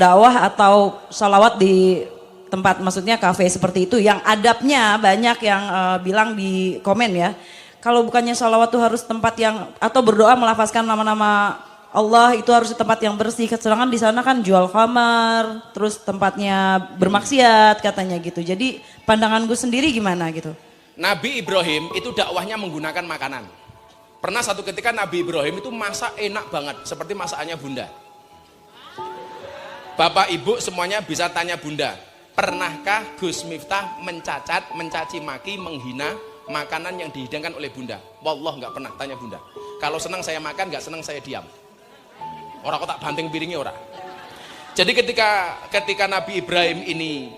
dakwah atau sholawat di tempat maksudnya kafe seperti itu yang adabnya banyak yang bilang di komen ya. Kalau bukannya sholawat tuh harus tempat yang atau berdoa melafazkan nama-nama Allah itu harus di tempat yang bersih. Sedangkan di sana kan jual kamar, terus tempatnya bermaksiat katanya gitu. Jadi pandangan gue sendiri gimana gitu? Nabi Ibrahim itu dakwahnya menggunakan makanan. Pernah satu ketika Nabi Ibrahim itu masak enak banget seperti masakannya Bunda. Bapak Ibu semuanya bisa tanya Bunda, pernahkah Gus Miftah mencacat, mencaci maki, menghina makanan yang dihidangkan oleh Bunda? Wallah nggak pernah, tanya Bunda. Kalau senang saya makan, nggak senang saya diam. Orang kok tak banting piringnya orang. Jadi ketika Nabi Ibrahim ini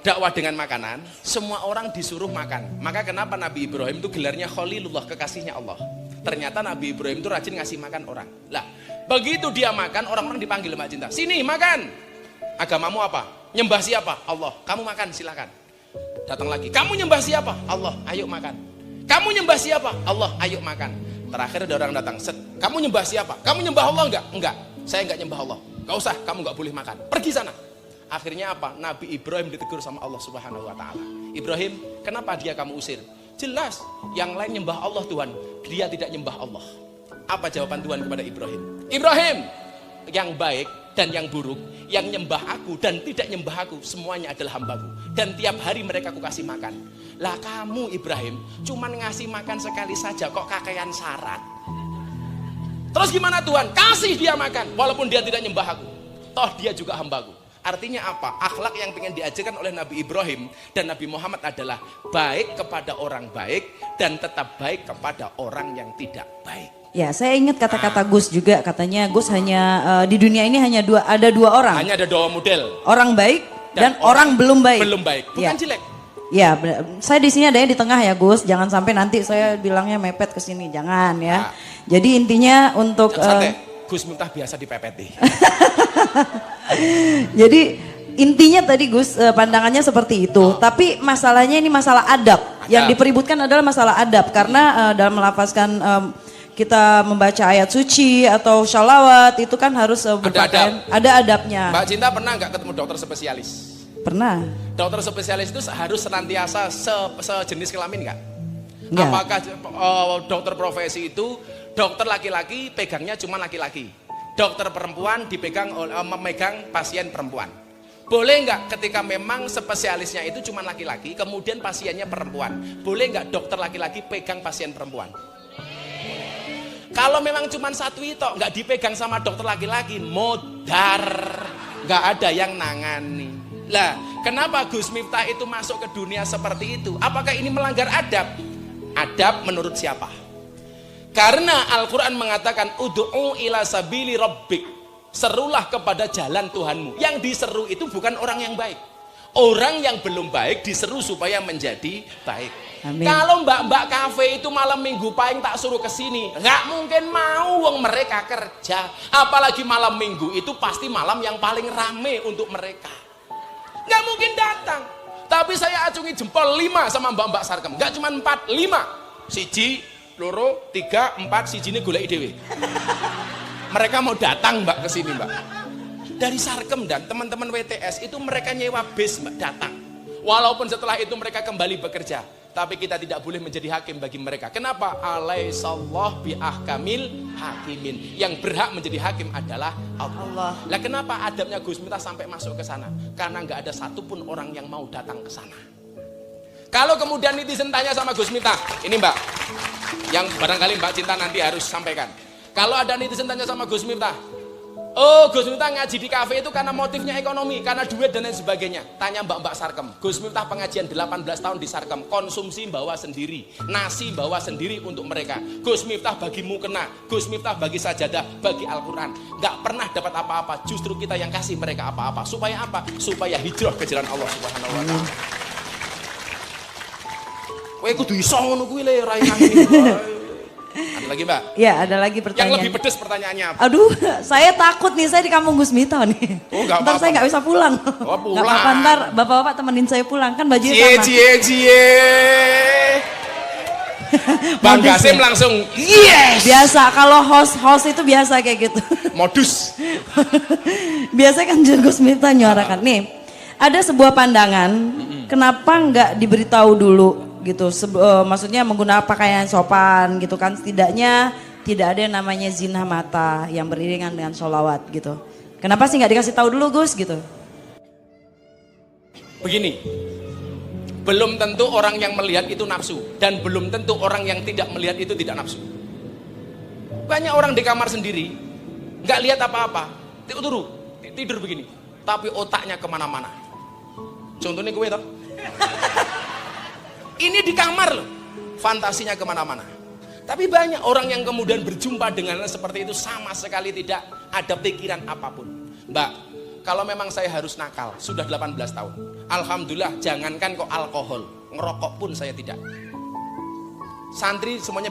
dakwah dengan makanan, semua orang disuruh makan. Maka kenapa Nabi Ibrahim itu gelarnya Khalilullah, kekasihnya Allah. Ternyata Nabi Ibrahim itu rajin ngasih makan orang. Lah, begitu dia makan, orang-orang dipanggil Mbak Cinta. Sini makan. Agamamu apa? Nyembah siapa? Allah. Kamu makan, silakan. Datang lagi. Kamu nyembah siapa? Allah. Ayo makan. Kamu nyembah siapa? Allah. Ayo makan. Terakhir ada orang datang. Set. Kamu nyembah siapa? Kamu nyembah Allah enggak? Enggak. Saya enggak nyembah Allah. Enggak usah, kamu enggak boleh makan. Pergi sana. Akhirnya apa? Nabi Ibrahim ditegur sama Allah Subhanahu wa taala. Ibrahim, kenapa dia kamu usir? Jelas, yang lain nyembah Allah Tuhan, dia tidak nyembah Allah. Apa jawaban Tuhan kepada Ibrahim? Ibrahim, yang baik dan yang buruk, yang nyembah aku dan tidak nyembah aku, semuanya adalah hambaku. Dan tiap hari mereka aku kasih makan. Lah kamu Ibrahim, cuman ngasih makan sekali saja kok kakean syarat. Terus gimana Tuhan? Kasih dia makan, walaupun dia tidak nyembah aku. Toh dia juga hambaku. Artinya apa? Akhlak yang ingin diajarkan oleh Nabi Ibrahim dan Nabi Muhammad adalah baik kepada orang baik dan tetap baik kepada orang yang tidak baik. Ya, saya ingat kata-kata Gus juga, katanya Gus hanya di dunia ini hanya ada dua orang. Hanya ada dua model. Orang baik dan orang belum baik. Belum baik, bukan ya. jelek. Ya, saya di sini adanya di tengah ya Gus. Jangan sampai nanti saya bilangnya mepet ke sini, jangan ya. Nah. Jadi intinya untuk Gus Miftah biasa dipepeti. Jadi intinya tadi Gus pandangannya seperti itu. Tapi masalahnya ini masalah adab. Yang dipeributkan adalah masalah adab karena dalam melafazkan kita membaca ayat suci atau sholawat itu kan harus ada adabnya. Mbak Cinta pernah nggak ketemu dokter spesialis? Pernah. Dokter spesialis itu harus senantiasa sejenis kelamin nggak? Enggak. Apakah dokter profesi itu dokter laki-laki pegangnya cuma laki-laki, dokter perempuan memegang pasien perempuan? Boleh nggak ketika memang spesialisnya itu cuma laki-laki, kemudian pasiennya perempuan, boleh nggak dokter laki-laki pegang pasien perempuan? Kalau memang cuma satu itu nggak dipegang sama dokter laki-laki, modar, nggak ada yang nangani. Lah, kenapa Gus Miftah itu masuk ke dunia seperti itu? Apakah ini melanggar adab? Adab menurut siapa? Karena Al-Quran mengatakan ud'u ila sabili rabbik, serulah kepada jalan Tuhanmu. Yang diseru itu bukan orang yang baik. Orang yang belum baik diseru supaya menjadi baik. Amin. Kalau mbak-mbak kafe itu malam minggu paling tak suruh ke sini, nggak mungkin mau, wong mereka kerja. Apalagi malam minggu itu pasti malam yang paling rame untuk mereka. Nggak mungkin datang. Tapi saya acungi jempol 5 sama mbak-mbak Sarkem. Nggak cuma 4, 5. Siji, loro, 3, 4, siji ini golek dhewe. Mereka mau datang mbak ke sini mbak. Dari Sarkem dan teman-teman WTS itu mereka nyewa bis mbak datang. Walaupun setelah itu mereka kembali bekerja. Tapi kita tidak boleh menjadi hakim bagi mereka. Kenapa? Alaihissallah bi'ahkamil hakimin. Yang berhak menjadi hakim adalah Allah. Lah kenapa adabnya Gus Miftah sampai masuk ke sana? Karena nggak ada satupun orang yang mau datang ke sana. Kalau kemudian netizen tanya sama Gus Miftah, ini mbak, yang barangkali Mbak Cinta nanti harus sampaikan. Kalau ada netizen tanya sama Gus Miftah, oh Gus Miftah ngaji di kafe itu karena motifnya ekonomi, karena duit dan lain sebagainya. Tanya mbak-mbak Sarkem, Gus Miftah pengajian 18 tahun di Sarkem, konsumsi bawa sendiri, nasi bawa sendiri untuk mereka. Gus Miftah bagi mukena, Gus Miftah bagi sajadah, bagi Al-Quran. Gak pernah dapat apa-apa, justru kita yang kasih mereka apa-apa. Supaya apa? Supaya hijrah ke jalan Allah Subhanahu wa ta'ala. Weh kudu iso ngono kuwi le ora ini. Ada lagi mbak? Ya ada lagi pertanyaan. Yang lebih pedes pertanyaannya apa? Aduh saya takut nih, saya di kampung Gus Miftah nih. Oh, ntar apa-apa. Saya nggak bisa pulang. Oh pulang. Gak apa-apa, ntar bapak-bapak temenin saya pulang kan bajunya cie, sama. Cie. Bang Modus Gasim ya? langsung yes. Biasa kalau host itu biasa kayak gitu. Modus. Biasa kan Gus Miftah nyuarakan. Nih, ada sebuah pandangan, kenapa nggak diberitahu dulu gitu? Maksudnya menggunakan pakaian sopan gitu kan? Setidaknya tidak ada yang namanya zina mata yang beriringan dengan sholawat gitu. Kenapa sih nggak dikasih tahu dulu Gus gitu? Begini, belum tentu orang yang melihat itu nafsu dan belum tentu orang yang tidak melihat itu tidak nafsu. Banyak orang di kamar sendiri nggak lihat apa-apa, tidur begini, tapi otaknya kemana-mana. Contohnya gue toh, ini di kamar loh, fantasinya kemana-mana. Tapi banyak orang yang kemudian berjumpa dengan seperti itu sama sekali tidak ada pikiran apapun. Mbak, kalau memang saya harus nakal, sudah 18 tahun. Alhamdulillah, jangankan kok alkohol, ngerokok pun saya tidak. Santri semuanya